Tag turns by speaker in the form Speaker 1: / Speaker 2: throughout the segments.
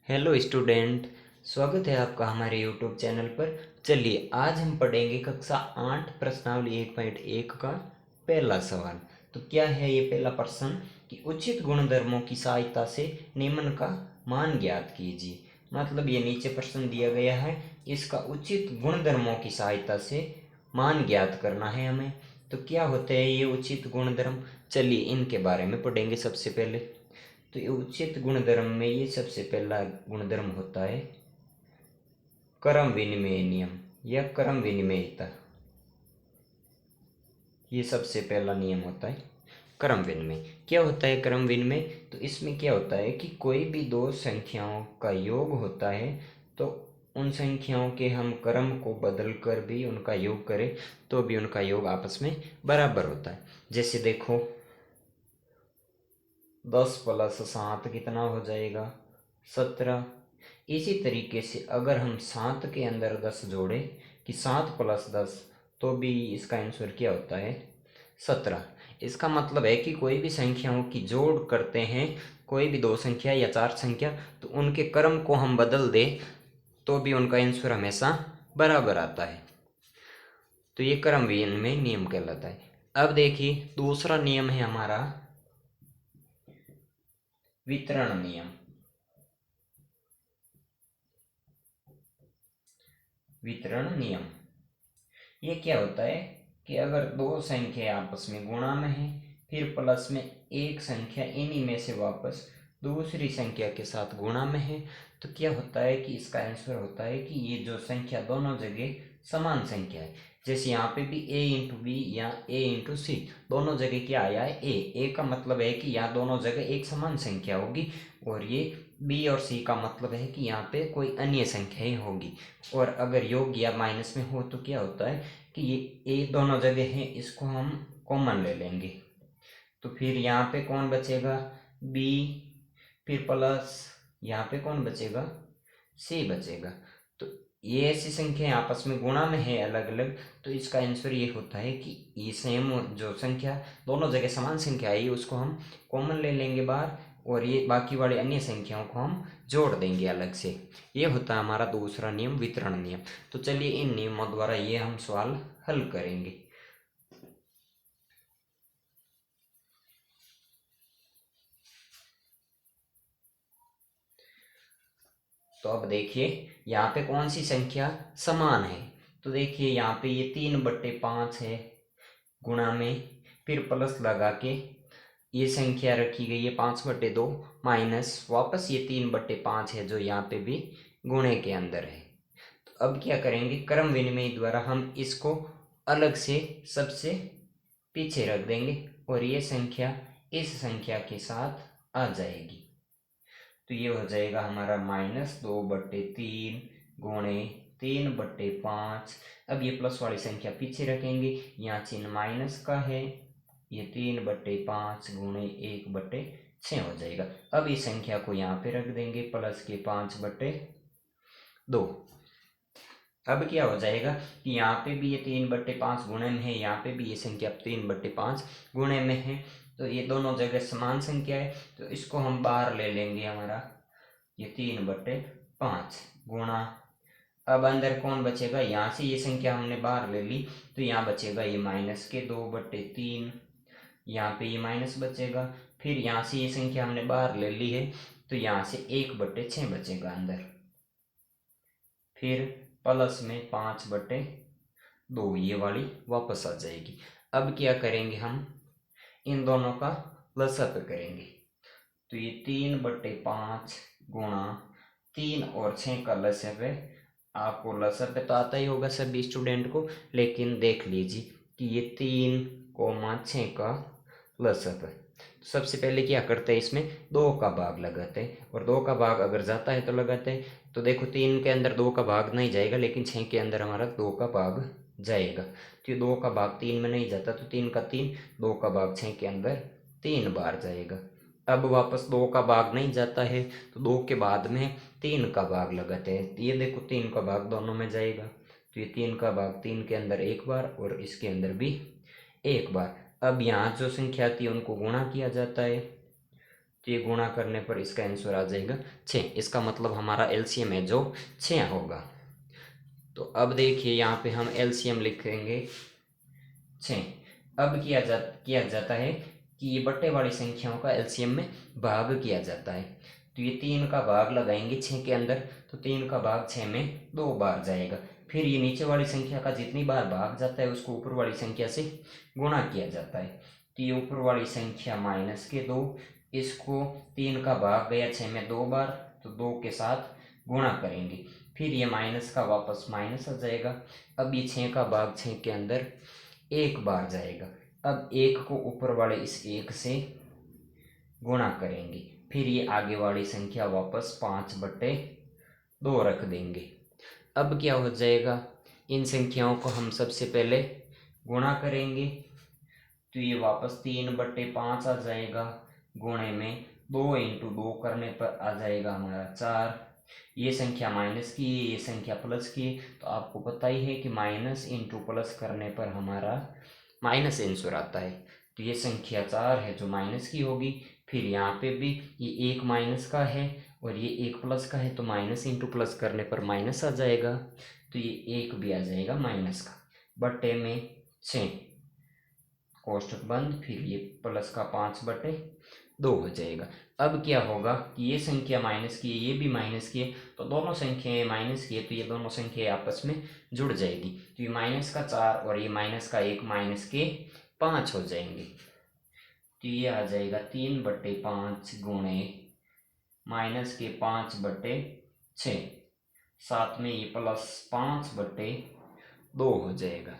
Speaker 1: Hello student. स्वागत है आपका हमारे यूट्यूब चैनल पर। चलिए आज हम पढ़ेंगे कक्षा 8 प्रश्नावली 1.1 का पहला सवाल। तो क्या है ये पहला प्रश्न कि उचित गुणधर्मों की सहायता से निम्न का मान ज्ञात कीजिए। मतलब ये नीचे प्रश्न दिया गया है, इसका उचित गुणधर्मों की सहायता से मान ज्ञात करना है हमें। तो क्या होते हैं ये उचित गुणधर्म, चलिए इनके बारे में पढ़ेंगे सबसे पहले। तो ये उचित गुणधर्म में ये सबसे पहला गुणधर्म होता है क्रम विनिमय नियम या क्रम विनिमयता। ये सबसे पहला नियम होता है क्रम विनिमय। क्या होता है क्रम विनिमय? तो इसमें क्या होता है कि कोई भी दो संख्याओं का योग होता है तो उन संख्याओं के हम क्रम को बदल कर भी उनका योग करें तो भी उनका योग आपस में बराबर होता है। जैसे देखो 10 + 7 कितना हो जाएगा? 17। इसी तरीके से अगर हम 7 के अंदर 10 जोड़े कि 7 + 10 तो भी इसका आंसर क्या होता है? 17। इसका मतलब है कि कोई भी संख्याओं की जोड़ करते हैं, कोई भी दो संख्या या चार संख्या, तो उनके क्रम को हम बदल दें तो भी उनका आंसर हमेशा बराबर आता है। तो ये क्रम विनिमय नियम कहलाता है। अब देखिए दूसरा नियम है हमारा वितरण नियम। वितरण नियम ये क्या होता है कि अगर दो संख्या आपस में गुणा में है, फिर प्लस में एक संख्या इन्हीं में से वापस दूसरी संख्या के साथ गुणा में है, तो क्या होता है कि इसका आंसर होता है कि ये जो संख्या दोनों जगह समान संख्या है। जैसे यहाँ पे भी a इंटू बी या a इंटू सी, दोनों जगह क्या आया है? a का मतलब है कि यहाँ दोनों जगह एक समान संख्या होगी, और ये b और c का मतलब है कि यहाँ पे कोई अन्य संख्याएं होगी। और अगर योग या माइनस में हो तो क्या होता है कि ये a दोनों जगह है, इसको हम कॉमन ले लेंगे। तो फिर यहाँ पे कौन बचेगा? b, फिर प्लस यहाँ पे कौन बचेगा? c बचेगा। तो ये ऐसी संख्या आपस में गुणा में है अलग अलग, तो इसका आंसर ये होता है कि ये सेम जो संख्या दोनों जगह समान संख्या आई उसको हम कॉमन ले लेंगे बाहर, और ये बाकी वाले अन्य संख्याओं को हम जोड़ देंगे अलग से। ये होता है हमारा दूसरा नियम वितरण नियम। तो चलिए इन नियमों द्वारा ये हम सवाल हल करेंगे। तो अब देखिए यहाँ पे कौन सी संख्या समान है। तो देखिए यहाँ पे ये 3/5 है गुणा में, फिर प्लस लगा के ये संख्या रखी गई है 5/2 माइनस वापस ये 3/5 है जो यहाँ पे भी गुणे के अंदर है। तो अब क्या करेंगे, क्रम विनिमय द्वारा हम इसको अलग से सबसे पीछे रख देंगे और ये संख्या इस संख्या के साथ आ जाएगी। तो ये हो जाएगा हमारा -2/3 गुणे 3/5। अब ये प्लस वाली संख्या पीछे रखेंगे, यहाँ चिन्ह माइनस का है, ये 3/5 गुणे 1/6 हो जाएगा। अब इस संख्या को यहाँ पे रख देंगे प्लस के 5/2। अब क्या हो जाएगा कि यहाँ पे भी ये 3/5 गुणे में है, यहाँ पे भी ये संख्या 3/5 गुणे में है, तो ये दोनों जगह समान संख्या है, तो इसको हम बाहर ले लेंगे। हमारा ये 3/5 गुणा, अब अंदर कौन बचेगा? यहाँ से ये संख्या हमने बाहर ले ली, तो यहाँ बचेगा ये माइनस के 2/3, यहाँ पे ये माइनस बचेगा। फिर यहाँ से ये संख्या हमने बाहर ले ली है, तो यहाँ से 1/6 बचेगा अंदर, फिर प्लस में 5/2 ये वाली वापस आ जाएगी। अब क्या करेंगे, हम इन दोनों का लसाअ करेंगे। तो ये 3/5 गुणा 3 और 6 का लसाअ, आपको लसाअ तो आता ही होगा सभी स्टूडेंट को, लेकिन देख लीजिए कि ये 3, 6 का लसाअ। सबसे पहले क्या करते हैं, इसमें 2 का भाग लगाते हैं, और 2 का भाग अगर जाता है तो लगाते हैं। तो देखो 3 के अंदर 2 का भाग नहीं जाएगा, लेकिन 6 के अंदर हमारा 2 का भाग जाएगा। तो ये 2 का भाग 3 में नहीं जाता, तो 3 का 3, 2 का भाग 6 के अंदर 3 बार जाएगा। अब वापस 2 का भाग नहीं जाता है, तो 2 के बाद में 3 का भाग लगाते हैं। ये देखो 3 का भाग दोनों में जाएगा, तो ये 3 का भाग 3 के अंदर एक बार और इसके अंदर भी एक बार। अब यहाँ जो संख्या थी उनको गुणा किया जाता है, तो ये गुणा करने पर इसका आंसर आ जाएगा 6। इसका मतलब हमारा एलसीएम है जो 6 होगा। तो अब देखिए यहाँ पे हम एलसीएम लिखेंगे 6। अब किया जाता है कि ये बट्टे वाली संख्याओं का एलसीएम में भाग किया जाता है। तो ये 3 का भाग लगाएंगे 6 के अंदर, तो 3 का भाग 6 में 2 बार जाएगा। फिर ये नीचे वाली संख्या का जितनी बार भाग जाता है उसको ऊपर वाली संख्या से गुणा किया जाता है। तो ये ऊपर वाली संख्या -2, इसको 3 का भाग गया 6 में 2 बार, तो 2 के साथ गुणा करेंगे। फिर ये माइनस का वापस माइनस आ जाएगा। अब ये 6 का भाग 6 के अंदर 1 बार जाएगा। अब 1 को ऊपर वाले इस 1 से गुणा करेंगे। फिर ये आगे वाली संख्या वापस 5/2 रख देंगे। अब क्या हो जाएगा, इन संख्याओं को हम सबसे पहले गुणा करेंगे। तो ये वापस 3/5 आ जाएगा। गुणे में 2 × 2 करने पर आ जाएगा हमारा 4। ये संख्या माइनस की है, ये संख्या प्लस की है। तो आपको पता ही है कि माइनस इंटू प्लस करने पर हमारा माइनस आंसर आता है। तो ये संख्या 4 है जो माइनस की होगी। फिर यहाँ पे भी ये 1 माइनस का है और ये 1 प्लस का है, तो माइनस इंटू प्लस करने पर माइनस आ जाएगा। तो ये 1 भी आ जाएगा माइनस का। बट्टे में 6, कोष्ठक बंद, फिर ये प्लस का 5/2 हो जाएगा। अब क्या होगा कि ये संख्या माइनस की है, ये भी माइनस की है, तो दोनों संख्याएं माइनस की है, तो ये दोनों संख्याएं आपस में जुड़ जाएगी। तो ये -4 और ये -1 -5 हो जाएंगे। तो ये आ जाएगा 3/5 गुणे -5/6, साथ में ये +5/2 हो जाएगा।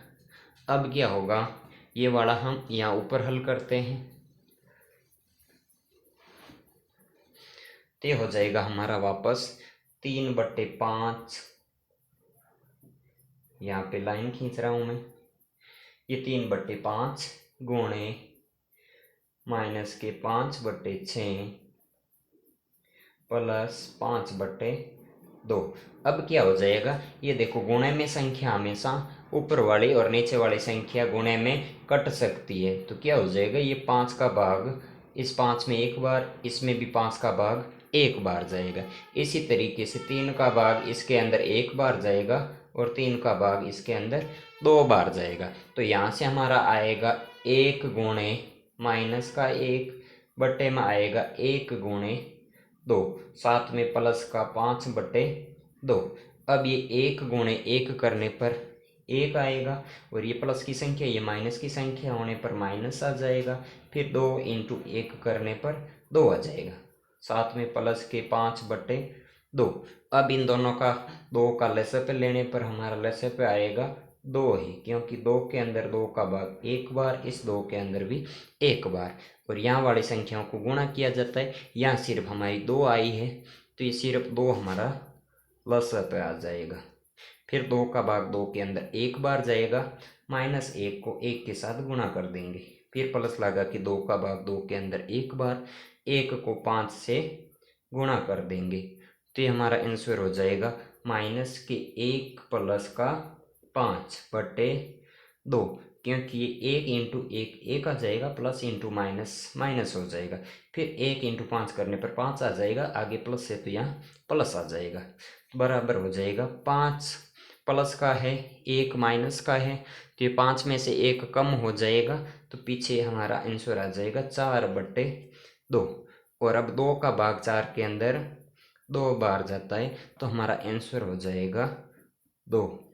Speaker 1: अब क्या होगा, ये वाला हम यहाँ ऊपर हल करते हैं। तो हो जाएगा हमारा वापस 3/5, यहाँ पे लाइन खींच रहा हूँ मैं। ये 3/5 गुणे -5/6 +5/2। अब क्या हो जाएगा, ये देखो गुणे में संख्या हमेशा ऊपर वाली और नीचे वाली संख्या गुणे में कट सकती है। तो क्या हो जाएगा, ये 5 का भाग इस 5 में 1 बार, इसमें भी 5 का भाग 1 बार जाएगा। इसी तरीके से 3 का भाग इसके अंदर 1 बार जाएगा और 3 का भाग इसके अंदर 2 बार जाएगा। तो यहाँ से हमारा आएगा 1 गुणे -1 बट्टे में आएगा 1 गुणे 2, साथ में प्लस का 5/2। अब ये 1 गुणे 1 करने पर 1 आएगा और ये प्लस की संख्या, ये माइनस की संख्या होने पर माइनस आ जाएगा। फिर 2 × 1 करने पर 2 आ जाएगा, साथ में प्लस के 5/2। अब इन दोनों का 2 का लसाअ लेने पर हमारा लसाअ आएगा 2 ही, क्योंकि 2 के अंदर 2 का भाग 1 बार, इस 2 के अंदर भी 1 बार, और यहाँ वाली संख्याओं को गुणा किया जाता है। यहाँ सिर्फ हमारी 2 आई है, तो ये सिर्फ 2 हमारा लसाअ आ जाएगा। फिर 2 का भाग 2 के अंदर 1 बार जाएगा, -1 को 1 के साथ गुणा कर देंगे। फिर प्लस लगा कि 2 का भाग 2 के अंदर 1 बार, 1 को 5 से गुणा कर देंगे। तो ये हमारा आंसर हो जाएगा -1 + का 5/2, क्योंकि ये 1 × 1 1 आ जाएगा, प्लस इंटू माइनस माइनस हो जाएगा। फिर 1 × 5 करने पर 5 आ जाएगा, आगे प्लस है तो यहाँ प्लस आ जाएगा, बराबर हो जाएगा 5 प्लस का है 1 माइनस का है, तो ये 5 में से 1 कम हो जाएगा, तो पीछे हमारा आंसर आ जाएगा 4/2। और अब 2 का भाग 4 के अंदर 2 बार जाता है, तो हमारा आंसर हो जाएगा 2।